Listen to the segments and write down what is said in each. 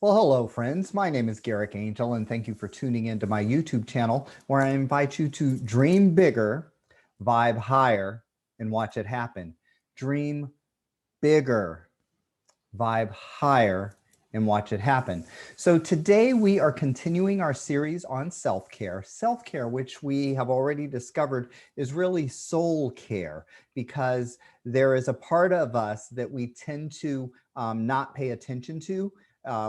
Well, hello, friends. My name is Gerrick Angel, and thank you for tuning into my YouTube channel where I invite you to dream bigger, vibe higher, and watch it happen. Dream bigger, vibe higher, and watch it happen. So today we are continuing our series on self-care. Self-care, which we have already discovered is really soul care, because there is a part of us that we tend to not pay attention to.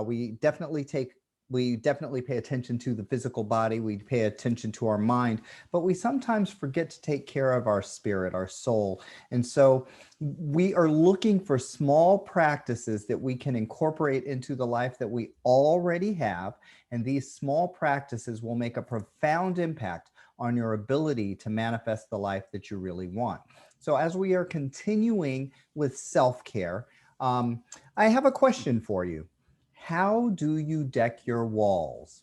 We definitely pay attention to the physical body, we pay attention to our mind, but we sometimes forget to take care of our spirit, our soul. And so we are looking for small practices that we can incorporate into the life that we already have. And these small practices will make a profound impact on your ability to manifest the life that you really want. So as we are continuing with self-care, I have a question for you. How do you deck your walls?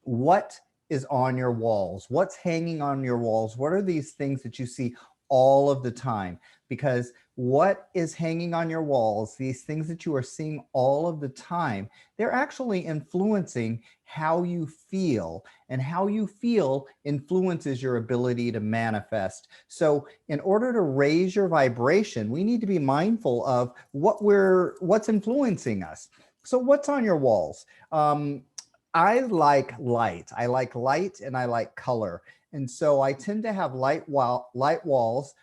What is on your walls? What's hanging on your walls? What are these things that you see all of the time? Because what is hanging on your walls, these things that you are seeing all of the time, they're actually influencing how you feel, and how you feel influences your ability to manifest. So in order to raise your vibration, we need to be mindful of what's influencing us. So what's on your walls? I like light. I like light and I like color. And so I tend to have light walls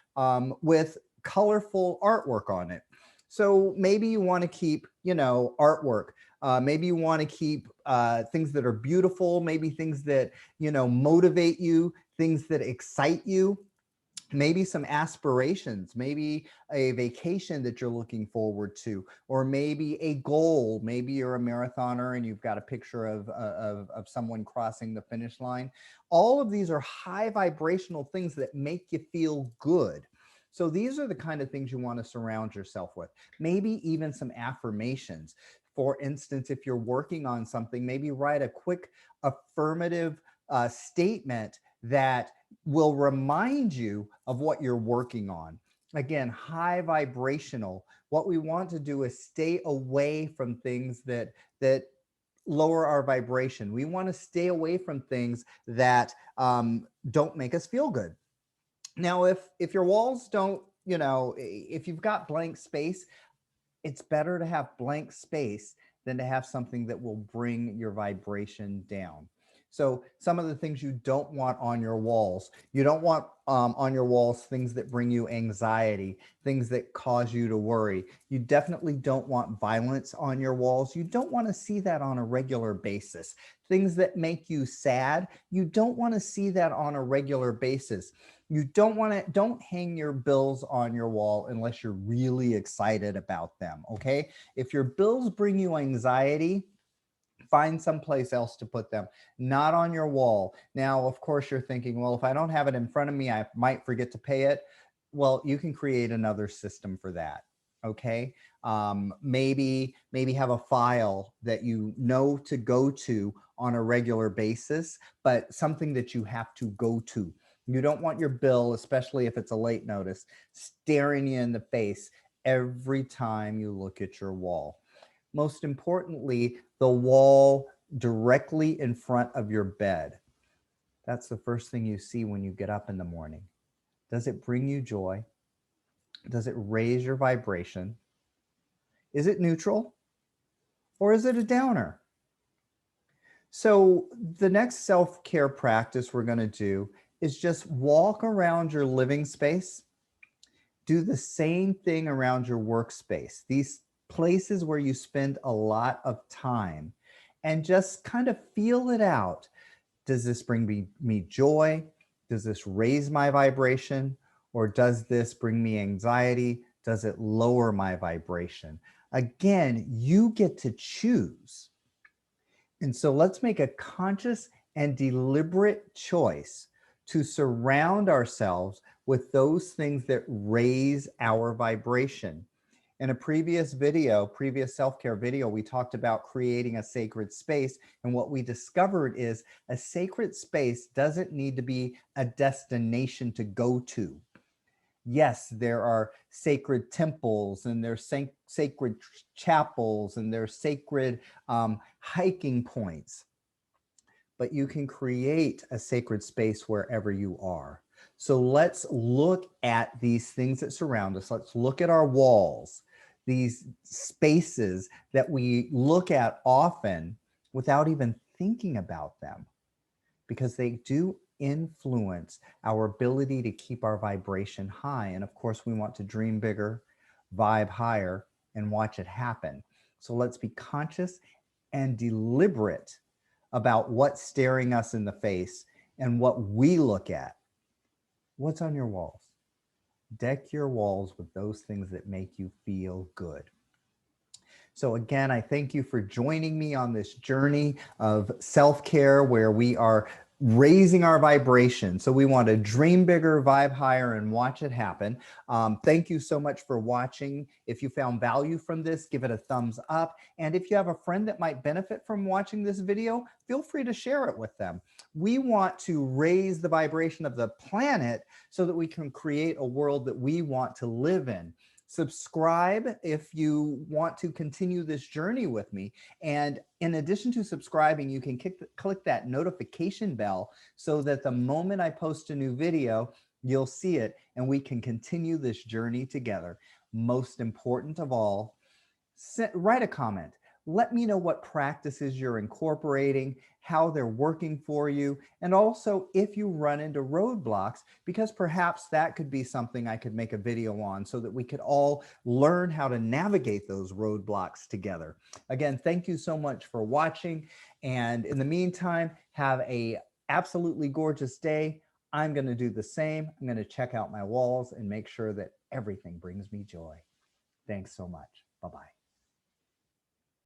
with colorful artwork on it. So maybe you want to keep, artwork. Maybe you want to keep things that are beautiful, maybe things that, motivate you, things that excite you, maybe some aspirations, maybe a vacation that you're looking forward to, or maybe a goal. Maybe you're a marathoner and you've got a picture of someone crossing the finish line. All of these are high vibrational things that make you feel good. So these are the kind of things you want to surround yourself with. Maybe even some affirmations. For instance, if you're working on something, maybe write a quick affirmative statement that will remind you of what you're working on. Again, high vibrational. What we want to do is stay away from things that lower our vibration. We want to stay away from things that don't make us feel good. Now, if your walls don't, if you've got blank space, it's better to have blank space than to have something that will bring your vibration down. So some of the things you don't want on your walls, you don't want on your walls things that bring you anxiety, things that cause you to worry. You definitely don't want violence on your walls. You don't want to see that on a regular basis. Things that make you sad, you don't want to see that on a regular basis. You don't hang your bills on your wall unless you're really excited about them, okay? If your bills bring you anxiety, find someplace else to put them, not on your wall. Now, of course, you're thinking, well, if I don't have it in front of me, I might forget to pay it. Well, you can create another system for that. Okay. Maybe have a file that you know to go to on a regular basis, but something that you have to go to. You don't want your bill, especially if it's a late notice, staring you in the face every time you look at your wall. Most importantly, the wall directly in front of your bed. That's the first thing you see when you get up in the morning. Does it bring you joy? Does it raise your vibration? Is it neutral or is it a downer? So the next self-care practice we're going to do is just walk around your living space. Do the same thing around your workspace. These places where you spend a lot of time, and just kind of feel it out. Does this bring me joy? Does this raise my vibration? Or does this bring me anxiety? Does it lower my vibration? Again, you get to choose. And so let's make a conscious and deliberate choice to surround ourselves with those things that raise our vibration. In a previous self-care video, we talked about creating a sacred space. And what we discovered is a sacred space doesn't need to be a destination to go to. Yes, there are sacred temples and there's sacred chapels and there's sacred hiking points, but you can create a sacred space wherever you are. So let's look at these things that surround us. Let's look at our walls, these spaces that we look at often without even thinking about them, because they do influence our ability to keep our vibration high. And of course, we want to dream bigger, vibe higher, and watch it happen. So let's be conscious and deliberate about what's staring us in the face and what we look at. What's on your walls? Deck your walls with those things that make you feel good. So again, I thank you for joining me on this journey of self-care where we are raising our vibration. So we want to dream bigger, vibe higher, and watch it happen. Thank you so much for watching. If you found value from this, give it a thumbs up. And if you have a friend that might benefit from watching this video, feel free to share it with them. We want to raise the vibration of the planet so that we can create a world that we want to live in. Subscribe if you want to continue this journey with me. And in addition to subscribing, you can click that notification bell so that the moment I post a new video, you'll see it and we can continue this journey together. Most important of all, write a comment. Let me know what practices you're incorporating, how they're working for you, and also if you run into roadblocks, because perhaps that could be something I could make a video on so that we could all learn how to navigate those roadblocks together. Again, thank you so much for watching. And in the meantime, have a absolutely gorgeous day. I'm going to do the same. I'm going to check out my walls and make sure that everything brings me joy. Thanks so much. Bye-bye.